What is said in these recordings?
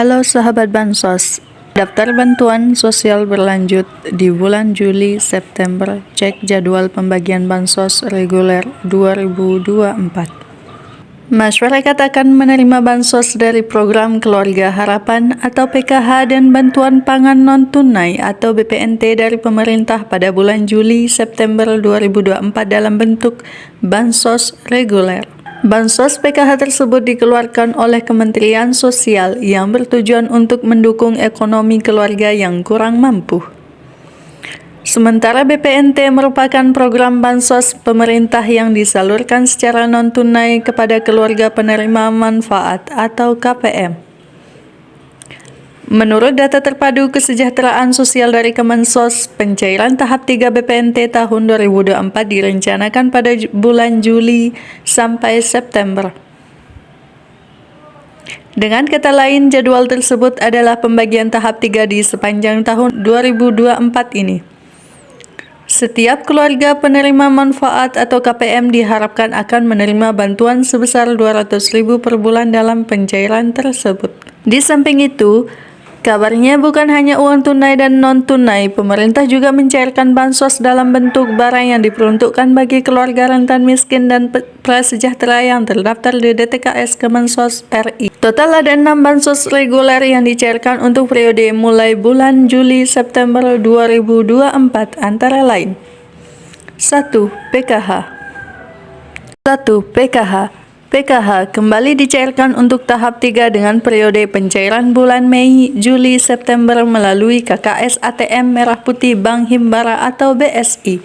Halo sahabat Bansos, daftar bantuan sosial berlanjut di bulan Juli-September. Cek jadwal pembagian Bansos reguler 2024. Masyarakat akan menerima Bansos dari Program Keluarga Harapan atau PKH dan Bantuan Pangan Non-Tunai atau BPNT dari pemerintah pada bulan Juli-September 2024 dalam bentuk Bansos reguler. Bansos PKH tersebut dikeluarkan oleh Kementerian Sosial yang bertujuan untuk mendukung ekonomi keluarga yang kurang mampu. Sementara BPNT merupakan program bansos pemerintah yang disalurkan secara non-tunai kepada keluarga penerima manfaat atau KPM. Menurut data terpadu kesejahteraan sosial dari Kemensos, pencairan tahap 3 BPNT tahun 2024 direncanakan pada bulan Juli sampai September. Dengan kata lain, jadwal tersebut adalah pembagian tahap 3 di sepanjang tahun 2024 ini. Setiap keluarga penerima manfaat atau KPM diharapkan akan menerima bantuan sebesar Rp200.000 per bulan dalam pencairan tersebut. Di samping itu, kabarnya bukan hanya uang tunai dan non-tunai, pemerintah juga mencairkan bansos dalam bentuk barang yang diperuntukkan bagi keluarga rentan miskin dan prasejahtera yang terdaftar di DTKS Kemensos RI. Total ada 6 bansos reguler yang dicairkan untuk periode mulai bulan Juli-September 2024 antara lain 1. PKH PKH kembali dicairkan untuk tahap 3 dengan periode pencairan bulan Mei, Juli, September melalui KKS ATM Merah Putih Bank Himbara atau BSI.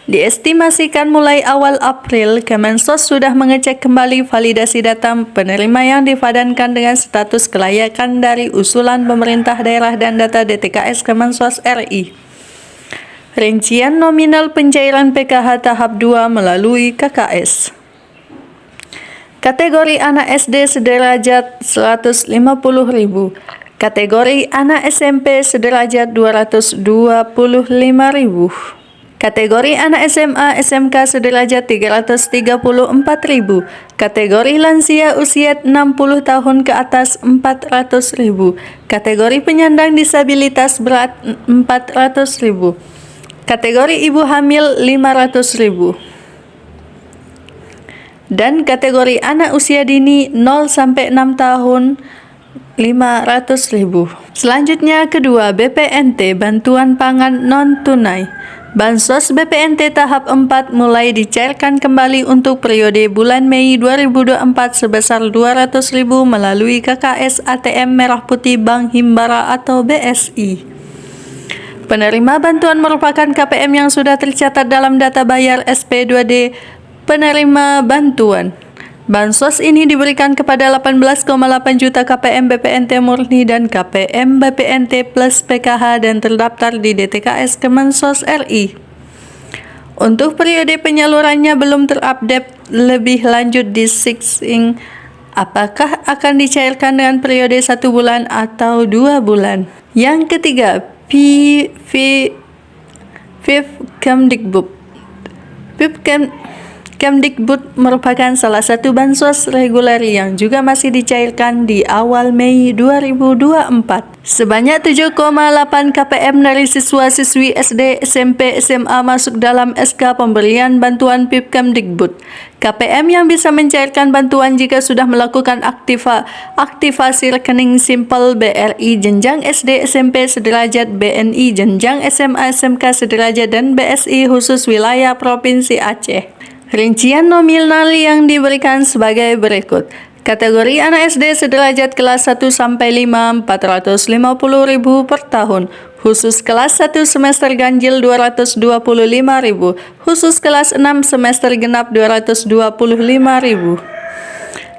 Diestimasikan mulai awal April, Kemensos sudah mengecek kembali validasi data penerima yang dipadankan dengan status kelayakan dari usulan pemerintah daerah dan data DTKS Kemensos RI. Rincian nominal pencairan PKH tahap 2 melalui KKS. Kategori anak SD sederajat Rp150.000, kategori anak SMP sederajat Rp225.000, kategori anak SMA SMK sederajat Rp334.000, kategori lansia usia 60 tahun ke atas Rp400.000, kategori penyandang disabilitas berat Rp400.000, kategori ibu hamil Rp500.000. Dan kategori anak usia dini 0-6 tahun Rp500.000. Selanjutnya kedua, BPNT Bantuan Pangan Non-Tunai. Bansos BPNT tahap 4 mulai dicairkan kembali untuk periode bulan Mei 2024 sebesar Rp200.000 melalui KKS ATM Merah Putih Bank Himbara atau BSI. Penerima bantuan merupakan KPM yang sudah tercatat dalam data bayar SP2D penerima bantuan. Bansos ini diberikan kepada 18,8 juta KPM BPNT murni dan KPM BPNT plus PKH dan terdaftar di DTKS Kemensos RI. Untuk periode penyalurannya belum terupdate lebih lanjut di Sixing, apakah akan dicairkan dengan periode 1 bulan atau 2 bulan. Yang ketiga, Kemdikbud merupakan salah satu bansos reguler yang juga masih dicairkan di awal Mei 2024. Sebanyak 7,8 KPM dari siswa-siswi SD, SMP, SMA masuk dalam SK pemberian bantuan PIP Kemdikbud. KPM yang bisa mencairkan bantuan jika sudah melakukan aktivasi rekening simpel BRI jenjang SD SMP sederajat, BNI jenjang SMA SMK sederajat, dan BSI khusus wilayah Provinsi Aceh. Rincian nominal yang diberikan sebagai berikut. Kategori anak SD sederajat kelas 1 sampai 5 Rp450.000 per tahun. Khusus kelas 1 semester ganjil Rp225.000. Khusus kelas 6 semester genap Rp225.000.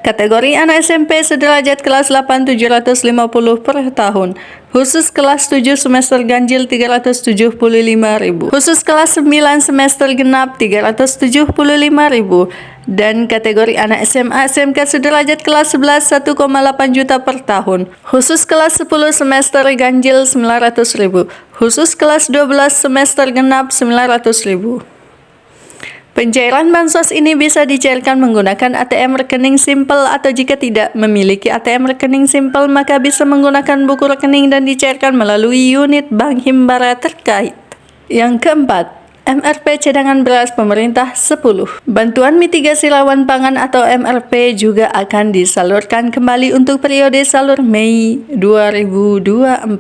Kategori anak SMP sederajat kelas 8 Rp750 per tahun. Khusus kelas 7 semester ganjil Rp375.000. Khusus kelas 9 semester genap Rp375.000. Dan kategori anak SMA SMK sederajat kelas 11 1,8 juta per tahun. Khusus kelas 10 semester ganjil Rp900.000. Khusus kelas 12 semester genap Rp900.000. Pencairan bansos ini bisa dicairkan menggunakan ATM rekening simpel atau jika tidak memiliki ATM rekening simpel maka bisa menggunakan buku rekening dan dicairkan melalui unit bank himbara terkait. Yang keempat, MRP cadangan beras pemerintah 10. Bantuan mitigasi rawan pangan atau MRP juga akan disalurkan kembali untuk periode salur Mei 2024.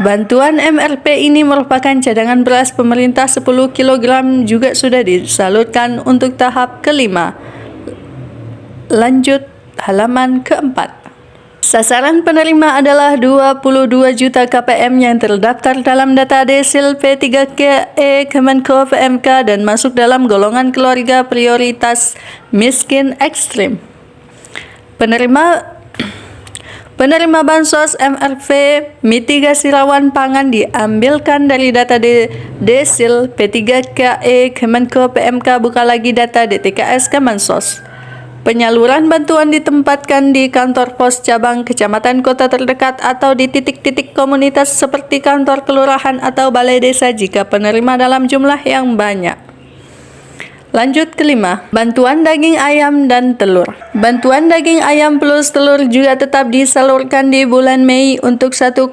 Bantuan MRP ini merupakan cadangan beras pemerintah 10 kg juga sudah disalurkan untuk tahap kelima. Lanjut halaman keempat. Sasaran penerima adalah 22 juta KPM yang terdaftar dalam data Desil P3KE Kemenko PMK dan masuk dalam golongan keluarga prioritas miskin ekstrim. Penerima bansos MRP mitigasi rawan pangan diambilkan dari data Desil P3KE Kemenko PMK, buka lagi data DTKS Kemensos. Penyaluran bantuan ditempatkan di kantor pos cabang kecamatan kota terdekat atau di titik-titik komunitas seperti kantor kelurahan atau balai desa jika penerima dalam jumlah yang banyak. Lanjut kelima, bantuan daging ayam dan telur. Bantuan daging ayam plus telur juga tetap disalurkan di bulan Mei untuk 1,4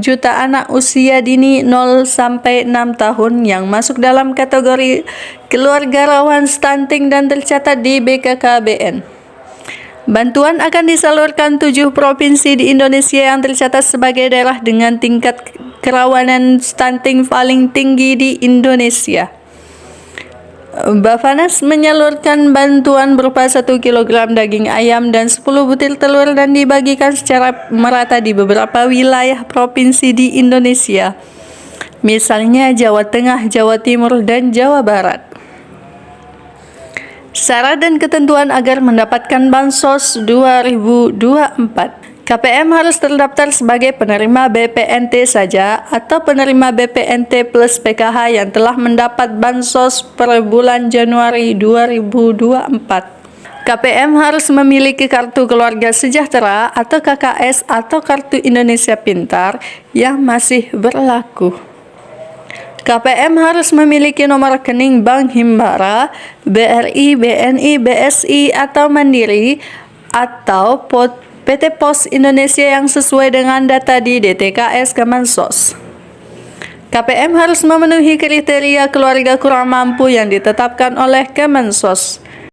juta anak usia dini 0 sampai 6 tahun yang masuk dalam kategori keluarga rawan stunting dan tercatat di BKKBN. Bantuan akan disalurkan 7 provinsi di Indonesia yang tercatat sebagai daerah dengan tingkat kerawanan stunting paling tinggi di Indonesia. Bappenas menyalurkan bantuan berupa 1 kg daging ayam dan 10 butir telur dan dibagikan secara merata di beberapa wilayah provinsi di Indonesia, misalnya Jawa Tengah, Jawa Timur, dan Jawa Barat. Syarat dan ketentuan agar mendapatkan bansos 2024. KPM harus terdaftar sebagai penerima BPNT saja atau penerima BPNT plus PKH yang telah mendapat bansos per bulan Januari 2024. KPM harus memiliki kartu keluarga sejahtera atau KKS atau kartu Indonesia Pintar yang masih berlaku. KPM harus memiliki nomor rekening Bank Himbara, BRI, BNI, BSI atau Mandiri atau PT Pos Indonesia yang sesuai dengan data di DTKS Kemensos. KPM harus memenuhi kriteria keluarga kurang mampu yang ditetapkan oleh Kemensos.